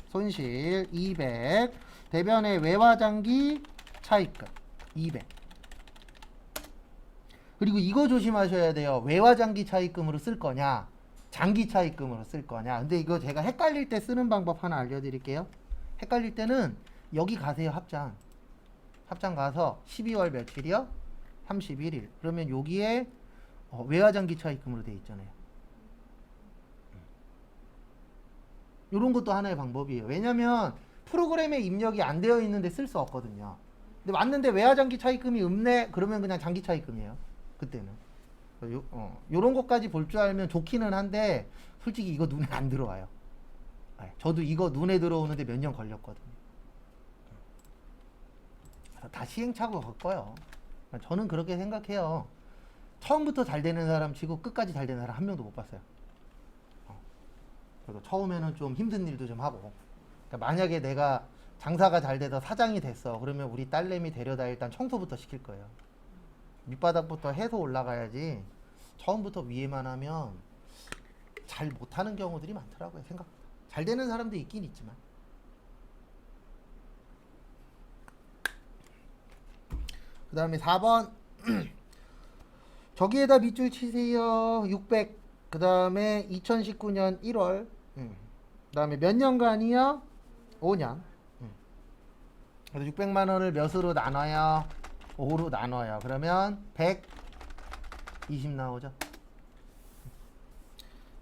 손실 200 대변의 외화장기 차익금 200 그리고 이거 조심하셔야 돼요. 외화장기 차익금으로 쓸 거냐 장기 차익금으로 쓸 거냐. 근데 이거 제가 헷갈릴 때 쓰는 방법 하나 알려드릴게요. 헷갈릴 때는 여기 가세요. 합장 가서 12월 며칠이요? 31일. 그러면 여기에 외화장기 차익금으로 되어 있잖아요. 이런 것도 하나의 방법이에요. 왜냐면 프로그램에 입력이 안 되어 있는데 쓸 수 없거든요. 근데 맞는데 외화장기 차익금이 없네? 그러면 그냥 장기 차익금이에요. 그때는. 요런 것까지 볼 줄 알면 좋기는 한데 솔직히 이거 눈에 안 들어와요. 저도 이거 눈에 들어오는데 몇 년 걸렸거든요. 다 시행착오 갈 거예요. 저는 그렇게 생각해요. 처음부터 잘 되는 사람 치고 끝까지 잘 되는 사람 한 명도 못 봤어요. 그래서 처음에는 좀 힘든 일도 좀 하고. 그러니까 만약에 내가 장사가 잘 돼서 사장이 됐어. 그러면 우리 딸내미 데려다 일단 청소부터 시킬 거예요. 밑바닥부터 해서 올라가야지. 처음부터 위에만 하면 잘 못하는 경우들이 많더라고요. 생각보다. 잘 되는 사람도 있긴 있지만. 그 다음에 4번 저기에다 밑줄 치세요. 600. 그 다음에 2019년 1월. 그 다음에 몇 년간이요? 5년. 그래서 600만 원을 몇으로 나눠요? 5로 나눠요. 그러면 120 나오죠.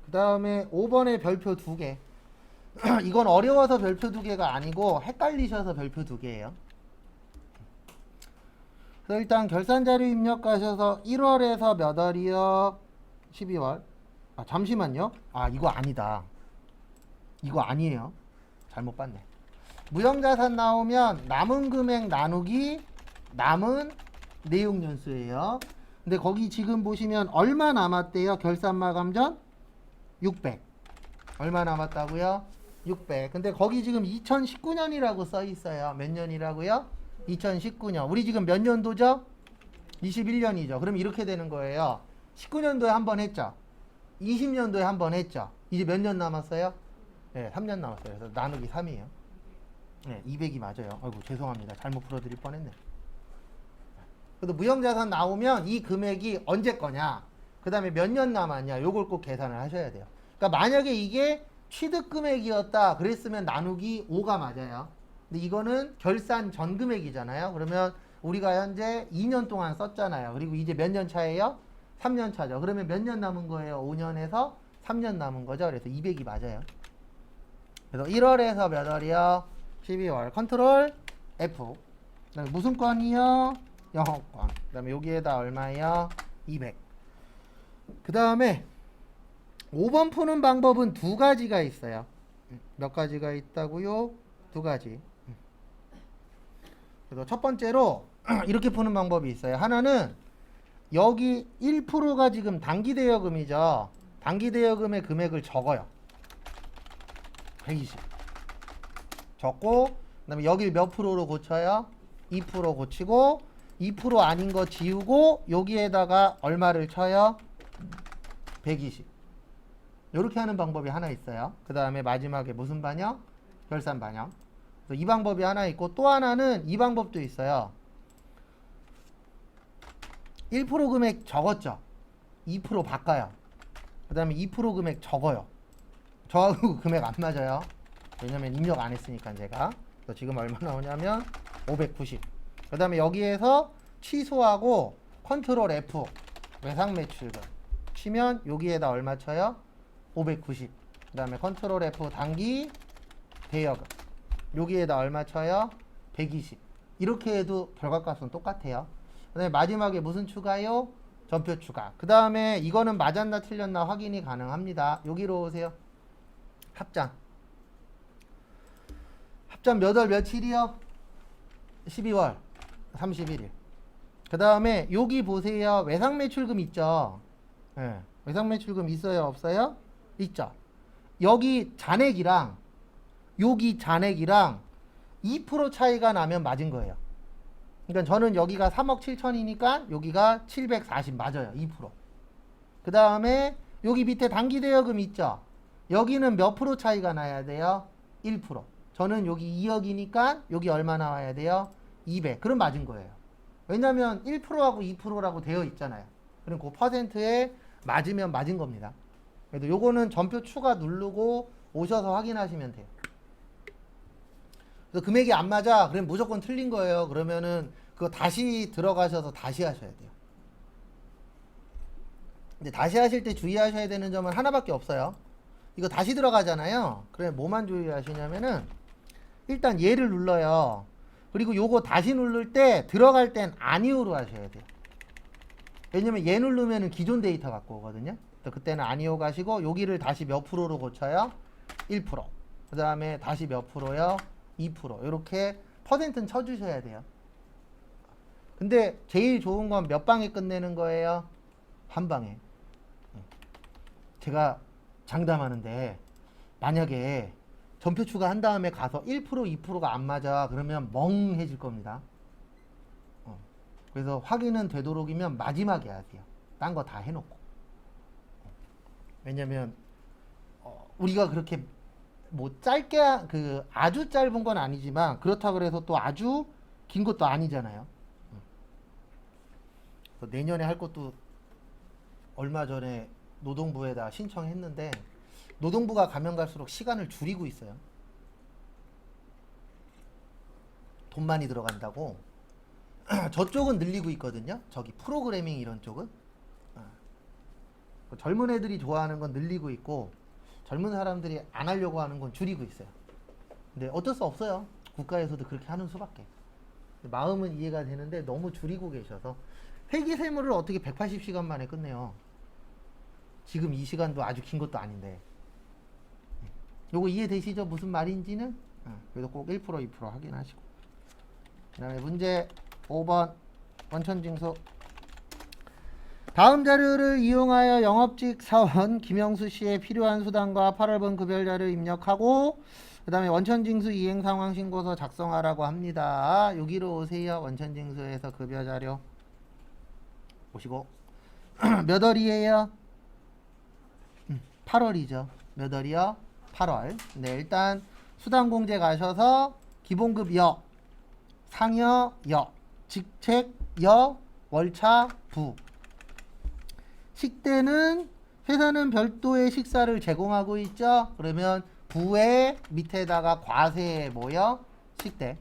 그 다음에 5번에 별표 2개. 이건 어려워서 별표 2개가 아니고 헷갈리셔서 별표 2개예요. 그래서 일단 결산자료 입력하셔서 1월에서 몇 월이요? 12월. 잠시만요. 이거 아니다. 이거 아니에요. 잘못 봤네. 무형자산 나오면 남은 금액 나누기 남은 내용 연수예요. 근데 거기 지금 보시면 얼마 남았대요? 결산 마감 전 600. 얼마 남았다고요? 600. 근데 거기 지금 2019년이라고 써 있어요. 몇 년이라고요? 2019년. 우리 지금 몇 년도죠? 21년이죠. 그럼 이렇게 되는 거예요. 19년도에 한 번 했죠. 20년도에 한 번 했죠. 이제 몇 년 남았어요? 네, 3년 남았어요. 그래서 나누기 3이에요. 네, 200이 맞아요. 아이고 죄송합니다. 잘못 풀어드릴 뻔했네. 그래도 무형자산 나오면 이 금액이 언제 거냐, 그 다음에 몇 년 남았냐, 요걸 꼭 계산을 하셔야 돼요. 그러니까 만약에 이게 취득 금액이었다 그랬으면 나누기 5가 맞아요. 근데 이거는 결산 전 금액이잖아요. 그러면 우리가 현재 2년 동안 썼잖아요. 그리고 이제 몇 년 차예요? 3년 차죠. 그러면 몇 년 남은 거예요? 5년에서 3년 남은 거죠. 그래서 200이 맞아요. 그래서 1월에서 몇 월이요? 12월. 컨트롤 F. 그다음에 무슨 건이요? 영어권. 그다음에 여기에다 얼마예요? 200. 그다음에 5번 푸는 방법은 두 가지가 있어요. 몇 가지가 있다고요? 두 가지. 그래서 첫 번째로 이렇게 푸는 방법이 있어요. 하나는 여기 1%가 지금 단기대여금이죠. 단기대여금의 금액을 적어요. 120 적고, 그 다음에 여길 몇 프로로 고쳐요? 2% 고치고, 2% 아닌 거 지우고 여기에다가 얼마를 쳐요? 120. 이렇게 하는 방법이 하나 있어요. 그 다음에 마지막에 무슨 반영? 결산 반영. 그래서 이 방법이 하나 있고, 또 하나는 이 방법도 있어요. 1% 금액 적었죠. 2% 바꿔요. 그 다음에 2% 금액 적어요. 저하고 금액 안 맞아요. 왜냐면 입력 안 했으니까 제가. 그래서 지금 얼마 나오냐면 590. 그 다음에 여기에서 취소하고 컨트롤 F 외상 매출금 치면 여기에다 얼마 쳐요? 590. 그 다음에 컨트롤 F 단기 대여금 여기에다 얼마 쳐요? 120. 이렇게 해도 결과값은 똑같아요. 그 다음에 마지막에 무슨 추가요? 전표 추가. 그 다음에 이거는 맞았나 틀렸나 확인이 가능합니다. 여기로 오세요. 합장. 합장 몇 월 며칠이요? 12월 31일. 그 다음에 여기 보세요. 외상 매출금 있죠? 네. 외상 매출금 있어요? 없어요? 있죠. 여기 잔액이랑 여기 잔액이랑 2% 차이가 나면 맞은 거예요. 그러니까 저는 여기가 3억 7천이니까 여기가 740 맞아요. 2%. 그 다음에 여기 밑에 단기대여금 있죠? 여기는 몇 프로 차이가 나야 돼요? 1%. 저는 여기 2억이니까 여기 얼마 나와야 돼요? 200. 그럼 맞은 거예요. 왜냐면 1%하고 2%라고 되어 있잖아요. 그럼 그 퍼센트에 맞으면 맞은 겁니다. 그래도 요거는 전표 추가 누르고 오셔서 확인하시면 돼요. 그래서 금액이 안 맞아. 그럼 무조건 틀린 거예요. 그러면은 그거 다시 들어가셔서 다시 하셔야 돼요. 근데 다시 하실 때 주의하셔야 되는 점은 하나밖에 없어요. 이거 다시 들어가잖아요. 그래 뭐만 주의하시냐면은 일단 얘를 눌러요. 그리고 요거 다시 누를 때 들어갈 땐 아니오로 하셔야 돼요. 왜냐면 얘 누르면은 기존 데이터 갖고 오거든요. 그때는 아니오 가시고 여기를 다시 몇 프로로 고쳐요? 1%. 그 다음에 다시 몇 프로요? 2%. 이렇게 퍼센트는 쳐주셔야 돼요. 근데 제일 좋은 건 몇 방에 끝내는 거예요? 한 방에. 제가 장담하는데 만약에 전표 추가한 다음에 가서 1% 2%가 안 맞아 그러면 멍해질 겁니다. 그래서 확인은 되도록이면 마지막에 하세요. 딴 거 다 해놓고. 왜냐면 우리가 그렇게 뭐 짧게 그 아주 짧은 건 아니지만 그렇다 그래서 또 아주 긴 것도 아니잖아요. 내년에 할 것도 얼마 전에 노동부에다 신청했는데 노동부가 가면 갈수록 시간을 줄이고 있어요. 돈 많이 들어간다고. 저쪽은 늘리고 있거든요. 저기 프로그래밍 이런 쪽은. 젊은 애들이 좋아하는 건 늘리고 있고 젊은 사람들이 안 하려고 하는 건 줄이고 있어요. 근데 어쩔 수 없어요. 국가에서도 그렇게 하는 수밖에. 마음은 이해가 되는데 너무 줄이고 계셔서 회계세무를 어떻게 180시간 만에 끝내요. 지금 이 시간도 아주 긴 것도 아닌데. 요거 이해되시죠? 무슨 말인지는? 그래서 꼭 1% 2% 확인하시고. 그 다음에 문제 5번 원천징수. 다음 자료를 이용하여 영업직 사원 김영수 씨의 필요한 수당과 8월분 급여자료 입력하고 그 다음에 원천징수 이행 상황 신고서 작성하라고 합니다. 여기로 오세요. 원천징수에서 급여자료 보시고 몇 월이에요? 8월이죠. 몇 월이요? 8월. 네, 일단 수당공제 가셔서 기본급 여, 상여 여, 직책 여, 월차 부. 식대는 회사는 별도의 식사를 제공하고 있죠. 그러면 부의 밑에다가 과세에 뭐요? 식대.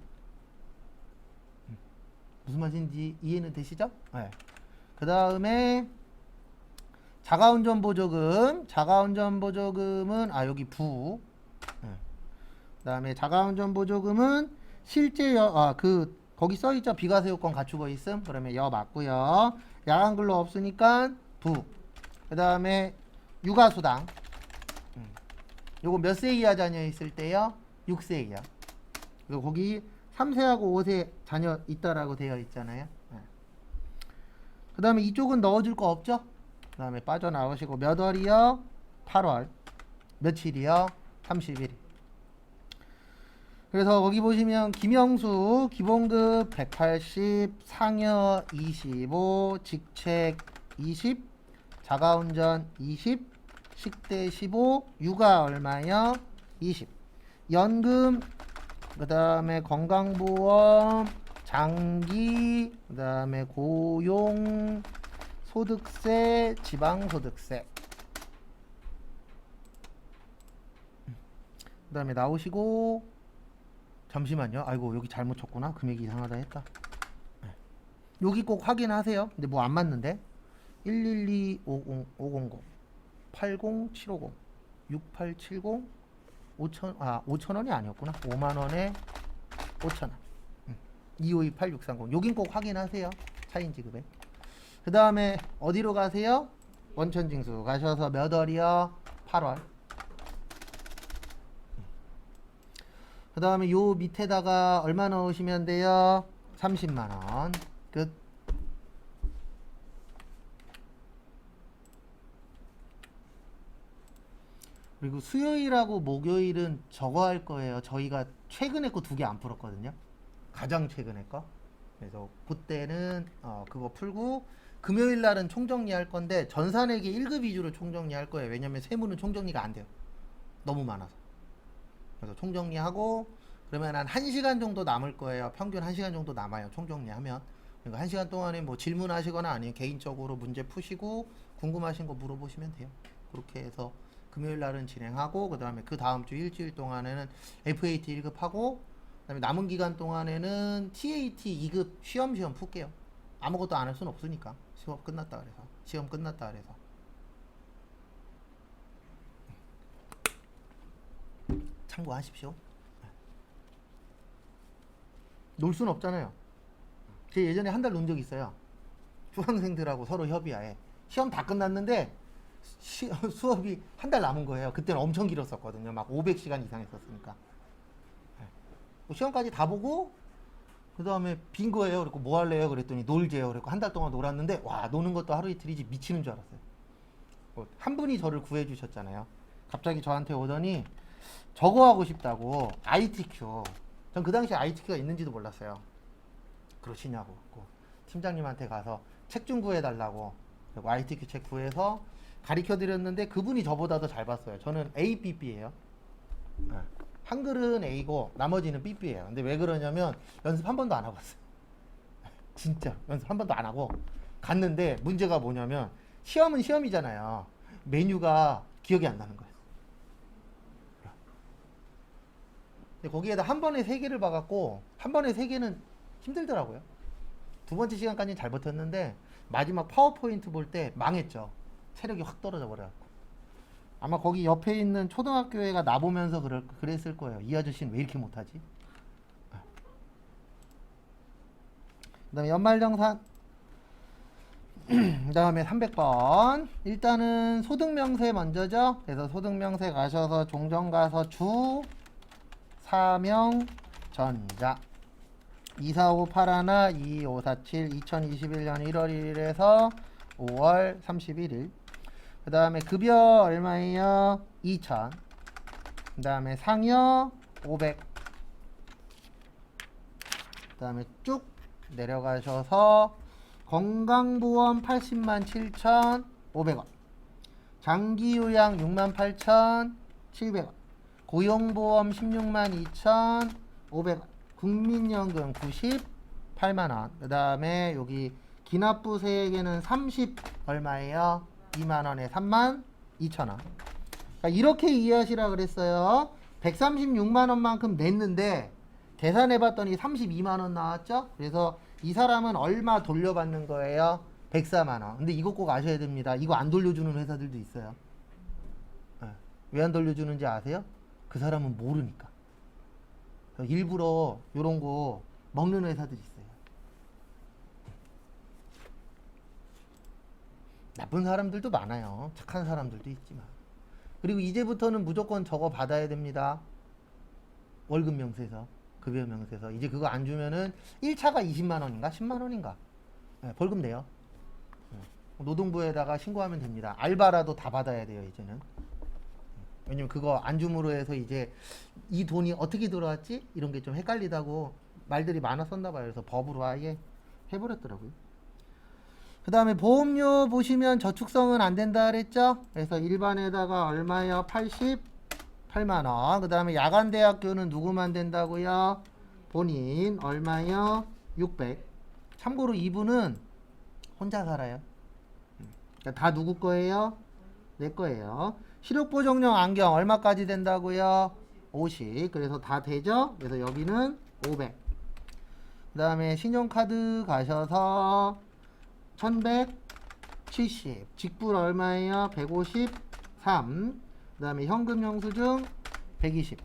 무슨 말인지 이해는 되시죠? 네. 그 다음에 자가운전 보조금. 자가운전 보조금은 여기 부. 그다음에 자가운전 보조금은 실제 거기 써 있죠. 비과세 요건 갖추고 있음. 그러면 여 맞고요. 야간 근로 없으니까 부. 그다음에 육아수당. 요거 몇 세 이하 자녀 있을 때요? 6세 이하. 그리고 거기 3세하고 5세 자녀 있다라고 되어 있잖아요. 그 다음에 이쪽은 넣어줄 거 없죠? 그 다음에 빠져나오시고 몇 월이요? 8월. 며칠이요? 31일. 그래서 거기 보시면 김영수 기본급 180, 상여 25, 직책 20, 자가운전 20, 식대 15, 육아 얼마요? 20. 연금, 그 다음에 건강보험, 장기, 그 다음에 고용, 소득세, 지방소득세. 그 다음에 나오시고, 잠시만요. 아이고, 여기 잘못 쳤구나. 금액이 이상하다 했다. 여기 꼭 확인하세요. 근데 뭐 안 맞는데? 112 50 500 80 750 6870 5,000원이 아니었구나. 5만원에 5,000원. 2528 630. 여긴 꼭 확인하세요. 차인 지급에. 그 다음에 어디로 가세요? 원천징수 가셔서 몇 월이요? 8월. 그 다음에 요 밑에다가 얼마 넣으시면 돼요? 30만원. 끝. 그리고 수요일하고 목요일은 저거 할 거예요. 저희가 최근에 거 2개 안 풀었거든요. 가장 최근에 거. 그래서 그때는 그거 풀고 금요일 날은 총정리 할 건데 전산회계 1급 위주로 총정리 할 거예요. 왜냐면 세무는 총정리가 안 돼요. 너무 많아서. 그래서 총정리하고 그러면 한 1시간 정도 남을 거예요. 평균 1시간 정도 남아요. 총정리하면. 그러니까 1시간 동안에 뭐 질문하시거나 아니면 개인적으로 문제 푸시고 궁금하신 거 물어보시면 돼요. 그렇게 해서 금요일 날은 진행하고 그 다음에 그 다음 주 일주일 동안에는 FAT 1급 하고 그 다음에 남은 기간 동안에는 TAT 2급 시험 풀게요. 아무것도 안 할 수는 없으니까. 시험 끝났다 그래서 참고하십시오. 놀 수는 없잖아요. 제가 예전에 한 달 논 적 있어요. 중학생들하고 서로 협의하에 시험 다 끝났는데 수업이 한 달 남은 거예요. 그때는 엄청 길었었거든요. 막 500시간 이상 했었으니까. 시험까지 다 보고 그 다음에 빈 거예요. 그리고 뭐 할래요? 그랬더니 놀재요. 그리고 한 달 동안 놀았는데 와 노는 것도 하루 이틀이지 미치는 줄 알았어요. 한 분이 저를 구해 주셨잖아요. 갑자기 저한테 오더니 저거 하고 싶다고 ITQ. 전 그 당시에 ITQ가 있는지도 몰랐어요. 그러시냐고. 팀장님한테 가서 책 좀 구해달라고. 그리고 ITQ 책 구해서 가르쳐 드렸는데 그분이 저보다 더 잘 봤어요. 저는 A, BB예요. 한글은 A고 나머지는 BB예요. 근데 왜 그러냐면 연습 한 번도 안 하고 왔어요. 진짜 연습 한 번도 안 하고 갔는데 문제가 뭐냐면 시험은 시험이잖아요. 메뉴가 기억이 안 나는 거예요. 근데 거기에다 한 번에 3개를 봐갖고 한 번에 3개는 힘들더라고요. 두 번째 시간까지는 잘 버텼는데 마지막 파워포인트 볼 때 망했죠. 체력이 확 떨어져 버려갖고. 아마 거기 옆에 있는 초등학교 애가 나보면서 그랬을 거예요. 이 아저씨는 왜 이렇게 못하지? 그 다음에 연말정산. 그 다음에 300번. 일단은 소득명세 먼저죠. 그래서 소득명세 가셔서 종전 가서 주, 사명, 전자. 2458 22547 2021년 1월 1일에서 5월 31일. 그 다음에 급여 얼마예요? 2000. 그 다음에 상여 500. 그 다음에 쭉 내려가셔서 건강보험 80만 7,500원. 장기요양 6만 8,700원. 고용보험 16만 2,500원. 국민연금 98만원. 그 다음에 여기 기납부세액에는 30 얼마예요? 2만원에 3만 2천원. 그러니까 이렇게 이해하시라 그랬어요. 136만원만큼 냈는데 계산해봤더니 32만원 나왔죠? 그래서 이 사람은 얼마 돌려받는 거예요? 104만 원. 근데 이거 꼭 아셔야 됩니다. 이거 안 돌려주는 회사들도 있어요. 왜 안 돌려주는지 아세요? 그 사람은 모르니까. 일부러 요런 거 먹는 회사들이 있어요. 나쁜 사람들도 많아요. 착한 사람들도 있지만. 그리고 이제부터는 무조건 저거 받아야 됩니다. 월급 명세서, 급여 명세서. 이제 그거 안 주면은 1차가 20만 원인가 10만 원인가 벌금 내요. 노동부에다가 신고하면 됩니다. 알바라도 다 받아야 돼요, 이제는. 왜냐면 그거 안 줌으로 해서 이제 이 돈이 어떻게 들어왔지? 이런 게 좀 헷갈리다고 말들이 많았었나 봐요. 그래서 법으로 아예 해버렸더라고요. 그 다음에 보험료 보시면 저축성은 안 된다 그랬죠? 그래서 일반에다가 얼마요? 88만 원. 그 다음에 야간대학교는 누구만 된다고요? 본인. 얼마요? 600. 참고로 이분은 혼자 살아요. 그러니까 다 누구 거예요? 내 거예요. 시력보정용 안경 얼마까지 된다고요? 50. 그래서 다 되죠? 그래서 여기는 500. 그 다음에 신용카드 가셔서 1170. 직불 얼마예요? 153. 그 다음에 현금 영수증 120.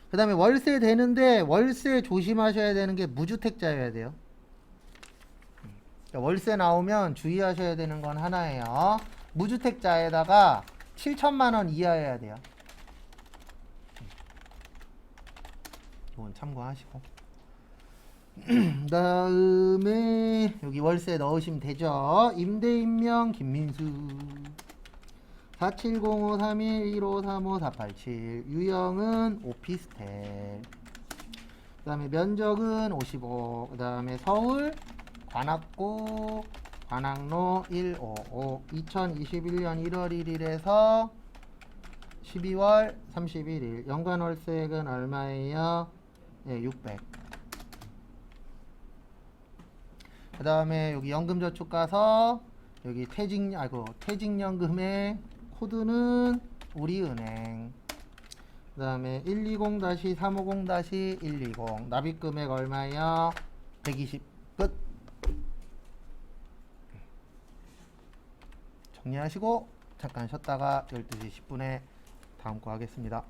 그 다음에 월세 되는데 월세 조심하셔야 되는 게 무주택자여야 돼요. 월세 나오면 주의하셔야 되는 건 하나예요. 무주택자에다가 7천만 원 이하여야 돼요. 이건 참고하시고. 다음에 여기 월세 넣으시면 되죠. 임대인명 김민수 47053115354487. 유형은 오피스텔. 그 다음에 면적은 55. 그 다음에 서울 관악구 관악로 155. 2021년 1월 1일에서 12월 31일. 연간 월세액은 얼마예요? 네, 600. 그 다음에 여기 연금저축 가서 여기 퇴직연금의 코드는 우리은행. 그 다음에 120-350-120. 납입금액 얼마예요? 120. 끝. 정리하시고 잠깐 쉬었다가 12시 10분에 다음 거 하겠습니다.